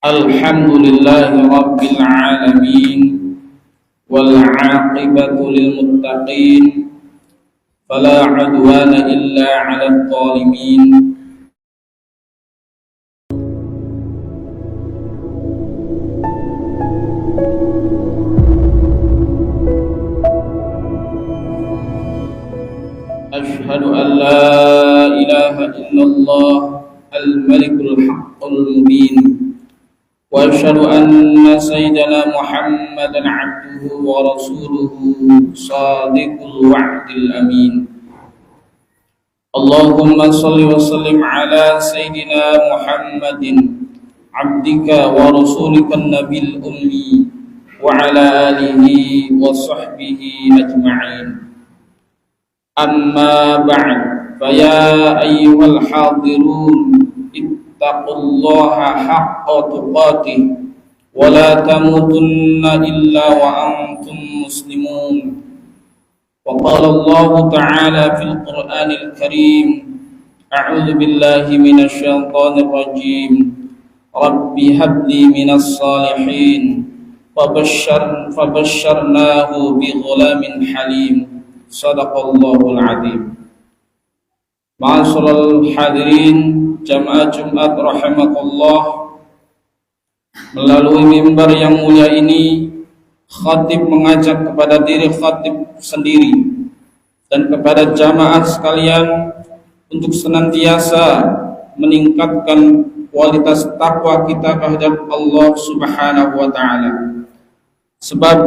Alhamdulillahi Rabbil Alamin wal aqibatu lil muttaqin fala udwana illa 'alal zalimin. Ashhadu an la ilaha illallah al-malikul haqqul mubin wa asyhadu anna sayyidana Muhammadan 'abduhu wa rasuluhu shadiqul wa'dil amin. Allahumma shalli wa sallim ala sayyidina Muhammadin 'abdika wa rasulikan nabiyil ummi wa ala alihi wa sahbihi ajma'in. Amma ba'd, faya ayyuhal hadirun ittaqullaha haqqa tuqatih wa la tamutunna illa wa antum muslimun. Wa qala Allah ta'ala fil Qur'anil Karim, a'udzu billahi minasy syaithanir rajim, rabbi habli minas salihin fabasyarnahu bi ghulamin halim. Sadaqallahul azim. Ma'asyiral hadirin jamaah Jumat rahimakumullah, melalui mimbar yang mulia ini khatib mengajak kepada diri khatib sendiri dan kepada jamaah sekalian untuk senantiasa meningkatkan kualitas takwa kita kehadap Allah Subhanahu wa taala. Sebab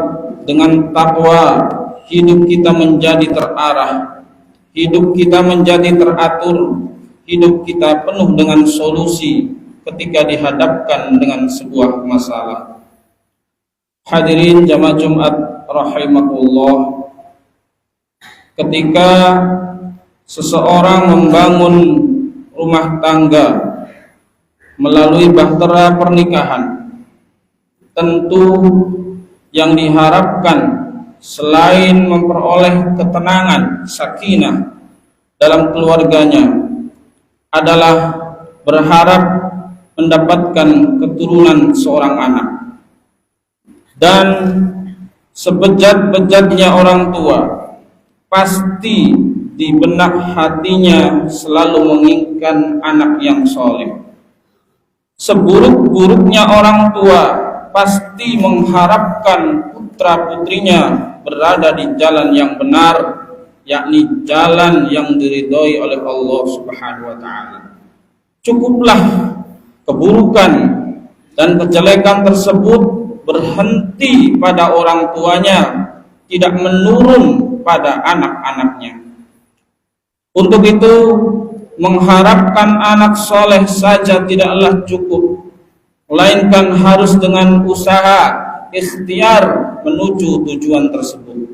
dengan takwa hidup kita menjadi terarah, hidup kita menjadi teratur, hidup kita penuh dengan solusi ketika dihadapkan dengan sebuah masalah. Hadirin jamaah Jumat rahimakumullah, ketika seseorang membangun rumah tangga melalui bahtera pernikahan, tentu yang diharapkan selain memperoleh ketenangan, sakinah dalam keluarganya adalah berharap mendapatkan keturunan seorang anak. Dan sebejat-bejatnya orang tua, pasti di benak hatinya selalu menginginkan anak yang soleh. Seburuk-buruknya orang tua pasti mengharapkan putra-putrinya berada di jalan yang benar, yakni jalan yang diridhoi oleh Allah Subhanahu wa taala. Cukuplah keburukan dan kejelekan tersebut berhenti pada orang tuanya, tidak menurun pada anak-anaknya. Untuk itu, mengharapkan anak soleh saja tidaklah cukup, melainkan harus dengan usaha ikhtiar menuju tujuan tersebut.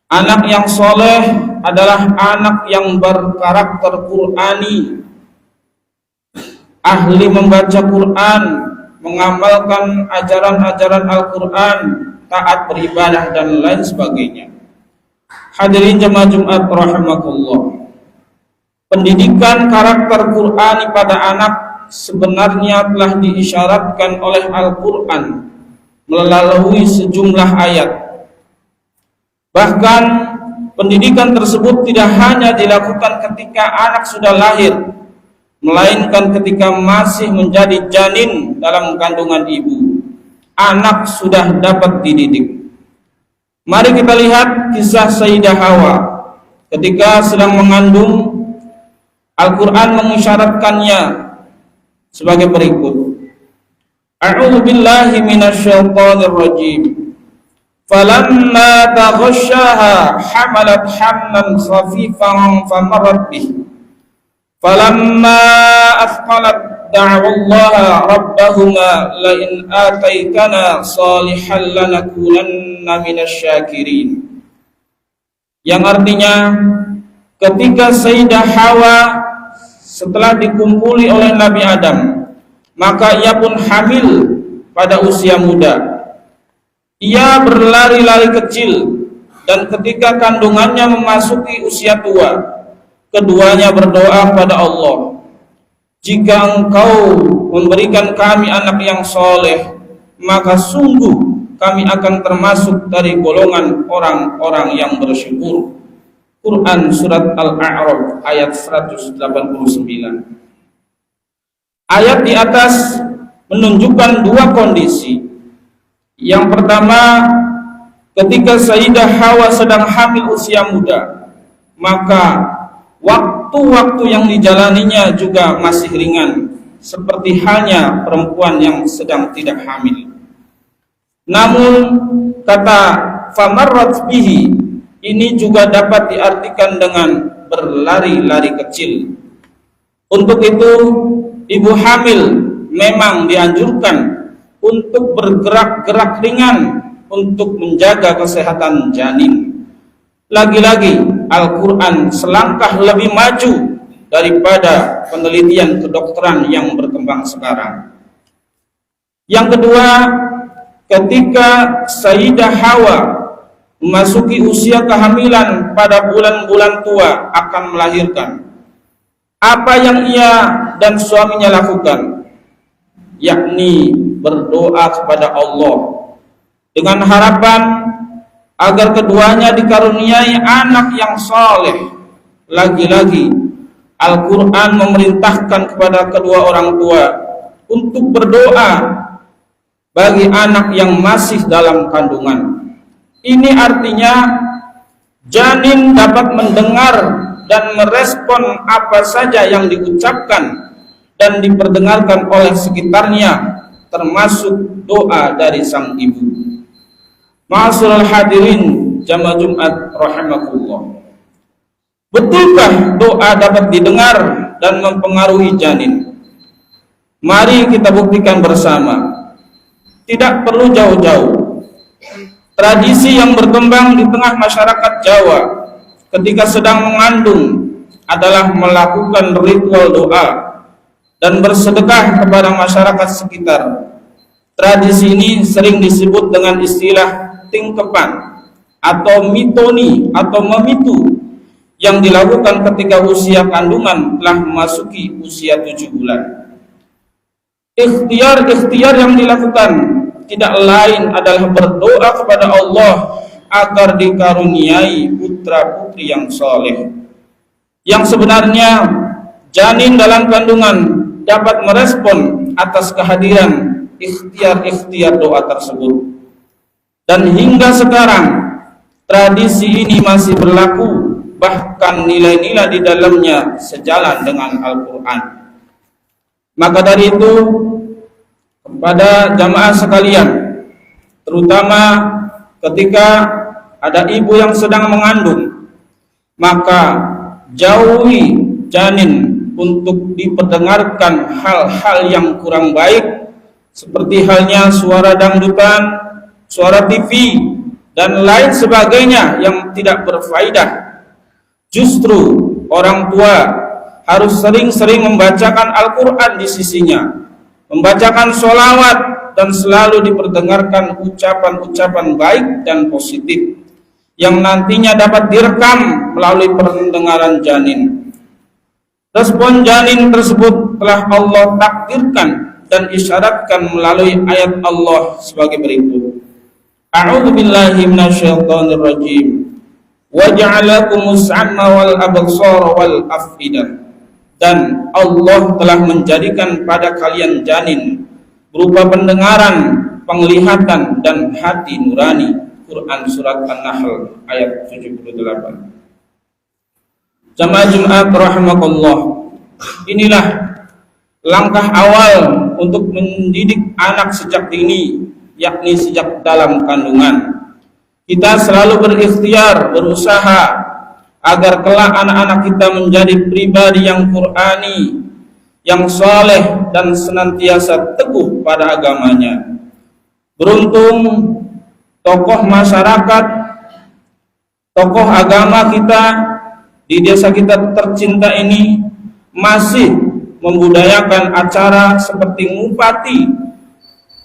Anak yang soleh adalah anak yang berkarakter Qur'ani, ahli membaca Quran, mengamalkan ajaran-ajaran Al-Quran, taat beribadah dan lain sebagainya. Hadirin jemaah Jumat rahimakumullah, pendidikan karakter Qur'ani pada anak sebenarnya telah diisyaratkan oleh Al-Quran melalui sejumlah ayat. Bahkan pendidikan tersebut tidak hanya dilakukan ketika anak sudah lahir, melainkan ketika masih menjadi janin dalam kandungan ibu, anak sudah dapat dididik. Mari kita lihat kisah Sayyidah Hawa ketika sedang mengandung. Al-Quran mengisyaratkannya sebagai berikut. A'udzu billahi minasyaitonir rajim. Falamma taghashaha hamalat hamlan khafifan famarrat bih. Falamma athqalat da'awallaha rabbahuma la in ataitana salihan lanakunanna minasyakirin. Yang artinya, ketika Sayyidah Hawa setelah dikumpuli oleh Nabi Adam, maka ia pun hamil pada usia muda. Ia berlari-lari kecil, dan ketika kandungannya memasuki usia tua, keduanya berdoa kepada Allah, jika engkau memberikan kami anak yang soleh, maka sungguh kami akan termasuk dari golongan orang-orang yang bersyukur. Quran Surat Al-A'raf ayat 189. Ayat di atas menunjukkan dua kondisi. Yang pertama, ketika Sayyidah Hawa sedang hamil usia muda, maka waktu-waktu yang dijalaninya juga masih ringan, seperti halnya perempuan yang sedang tidak hamil. Namun kata famarrat bihi ini juga dapat diartikan dengan berlari-lari kecil. Untuk itu ibu hamil memang dianjurkan untuk bergerak-gerak ringan untuk menjaga kesehatan janin. Lagi-lagi Al-Quran selangkah lebih maju daripada penelitian kedokteran yang berkembang sekarang. Yang kedua, ketika Sayyidah Hawa memasuki usia kehamilan pada bulan-bulan tua akan melahirkan, apa yang ia dan suaminya lakukan? Yakni berdoa kepada Allah dengan harapan agar keduanya dikaruniai anak yang saleh. Lagi-lagi Al-Quran memerintahkan kepada kedua orang tua untuk berdoa bagi anak yang masih dalam kandungan. Ini artinya janin dapat mendengar dan merespon apa saja yang diucapkan dan diperdengarkan oleh sekitarnya, termasuk doa dari sang ibu. Ma'asyiral hadirin jamaah Jumat rahimakumullah. Betulkah doa dapat didengar dan mempengaruhi janin? Mari kita buktikan bersama. Tidak perlu jauh-jauh. Tradisi yang berkembang di tengah masyarakat Jawa ketika sedang mengandung adalah melakukan ritual doa dan bersedekah kepada masyarakat sekitar. Tradisi ini sering disebut dengan istilah tingkepan atau mitoni atau memitu, yang dilakukan ketika usia kandungan telah memasuki usia 7 bulan. Ikhtiar yang dilakukan tidak lain adalah berdoa kepada Allah agar dikaruniai putra-putri yang soleh. Yang sebenarnya janin dalam kandungan dapat merespon atas kehadiran ikhtiar doa tersebut. Dan hingga sekarang tradisi ini masih berlaku, bahkan nilai-nilai di dalamnya sejalan dengan Al-Quran. Maka dari itu, kepada jamaah sekalian, terutama ketika ada ibu yang sedang mengandung, maka jauhi janin untuk diperdengarkan hal-hal yang kurang baik, seperti halnya suara dangdutan, suara TV, dan lain sebagainya yang tidak berfaedah. Justru orang tua harus sering-sering membacakan Al-Quran di sisinya, membacakan sholawat, dan selalu diperdengarkan ucapan-ucapan baik dan positif yang nantinya dapat direkam melalui pendengaran janin. Respon janin tersebut telah Allah takdirkan dan isyaratkan melalui ayat Allah sebagai berikut. A'udzu billahi minasyaitonir rajim. Wa ja'alakumus sam'a wal absara wal afidah. Dan Allah telah menjadikan pada kalian janin berupa pendengaran, penglihatan, dan hati nurani. Quran Surat An-Nahl ayat 78. Jamaah Jumat rahimakumullah, inilah langkah awal untuk mendidik anak sejak dini, yakni sejak dalam kandungan. Kita selalu berikhtiar, berusaha agar kelak anak-anak kita menjadi pribadi yang Qur'ani, yang saleh, dan senantiasa teguh pada agamanya. Beruntung tokoh masyarakat, tokoh agama kita di desa kita tercinta ini masih membudayakan acara seperti ngupati,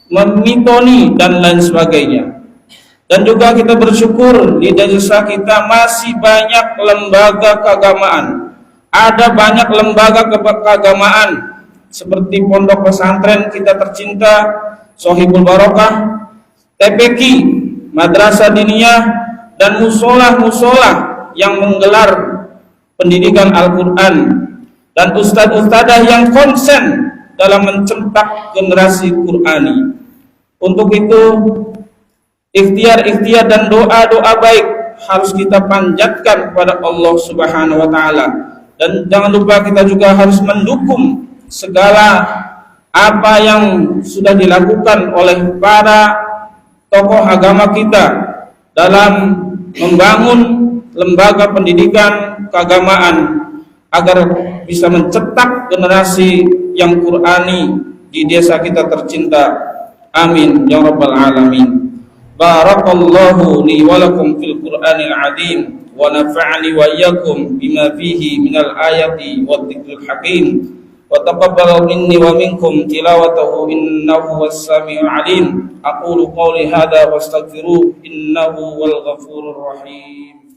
memitoni, dan lain sebagainya. Dan juga kita bersyukur di desa kita masih banyak lembaga keagamaan. Ada banyak lembaga keagamaan seperti pondok pesantren kita tercinta Sohibul Barokah, TPQ, Madrasah Diniyah, dan musola-musola yang menggelar pendidikan Al-Quran, dan ustadz-ustadzah yang konsen dalam mencetak generasi Qurani. Untuk itu, ikhtiar-ikhtiar dan doa-doa baik harus kita panjatkan kepada Allah Subhanahu wa taala. Dan jangan lupa kita juga harus mendukung segala apa yang sudah dilakukan oleh para tokoh agama kita dalam membangun lembaga pendidikan keagamaan agar bisa mencetak generasi yang Qurani di desa kita tercinta. Amin ya rabbal alamin. Barakallahu li wa lakum fil Qur'anil azim wa nafa'ani wa iyyakum bima fihi minal ayati wad dzikril hakim wa taqabbal minni wa minkum tilawatahu innahu was-sami'ul alim. Aqulu qawli hadza wastaghfiruh innahu wal ghafurur rahim.